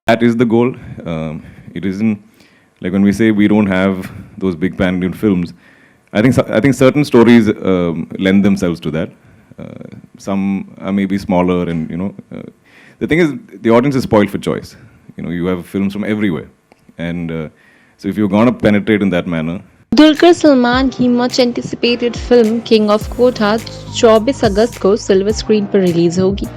That is the goal. It isn't like when we say we don't have those big pan-Indian films. I think certain stories lend themselves to that. Some are maybe smaller, and the thing is, the audience is spoiled for choice. You have films from everywhere, and so if you're gonna penetrate in that manner. Dulquer Salman की much anticipated film king of कोठा 24 अगस्त को silver screen पर release होगी।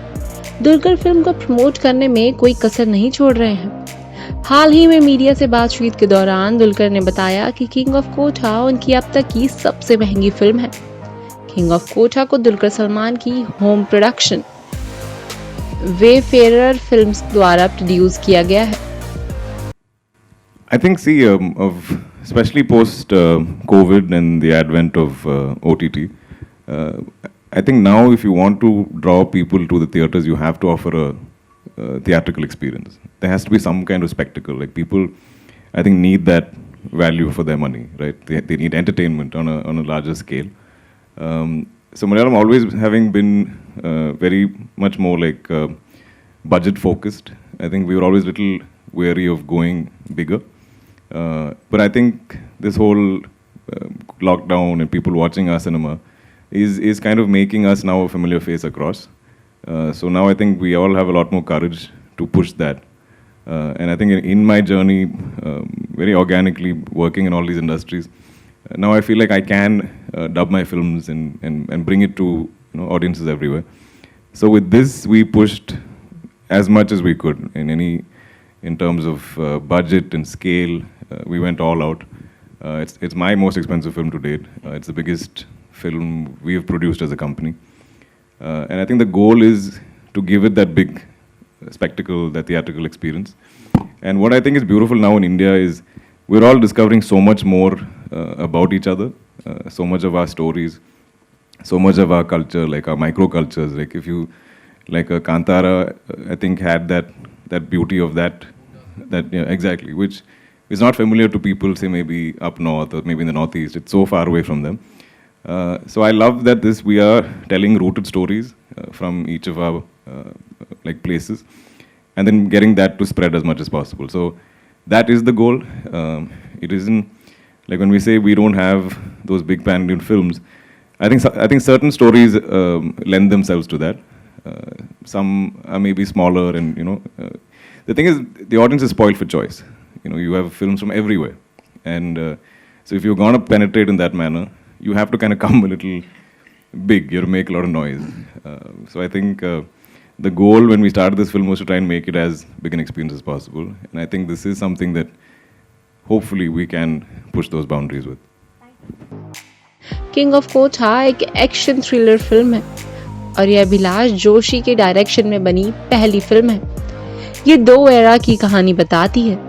Dulquer film को promote करने में कोई कसर नहीं छोड़ रहे हैं। हाल ही में मीडिया से बातचीत के दौरान दुलकर ने बताया कि किंग ऑफ कोठा उनकी अब तक की सबसे महंगी फिल्म है। किंग ऑफ कोठा को दुलकर सलमान की होम प्रोडक्शन वेफेरर फिल्म्स द्वारा प्रोड्यूस किया गया है। I think, see, especially post COVID and the advent of OTT, I think now if you want to draw people to the theaters, you have to offer a theatrical experience. There has to be some kind of spectacle. Like people, I think, need that value for their money, right? They need entertainment on a larger scale. So Malayalam always having been very much more like budget focused. I think we were always a little wary of going bigger. But I think this whole lockdown and people watching our cinema is kind of making us now a familiar face across. So now I think we all have a lot more courage to push that. And I think in my journey, very organically working in all these industries, now I feel like I can dub my films and bring it to audiences everywhere. So with this, we pushed as much as we could in terms of budget and scale. We went all out. It's my most expensive film to date. It's the biggest film we have produced as a company. And I think the goal is to give it that big spectacle, that theatrical experience. And what I think is beautiful now in India is we're all discovering so much more about each other, so much of our stories, so much of our culture, like our microcultures. Like if you, like Kantara, I think had that beauty of that exactly, which is not familiar to people, say maybe up north or maybe in the northeast. It's so far away from them. So I love that we are telling rooted stories from each of our like places, and then getting that to spread as much as possible. So that is the goal. It isn't like when we say we don't have those big pan-Indian films. I think certain stories lend themselves to that. Some are maybe smaller, and the thing is, the audience is spoiled for choice. You have films from everywhere, and so if you're gonna penetrate in that manner, you have to kind of come a little big. You have to make a lot of noise. So I think the goal when we started this film was to try and make it as big an experience as possible, and I think this is something that hopefully we can push those boundaries with. King of कोठा एक action thriller film है और यह अभिलाष जोशी के direction में बनी पहली film है। ये 2 एरा की कहानी बताती है।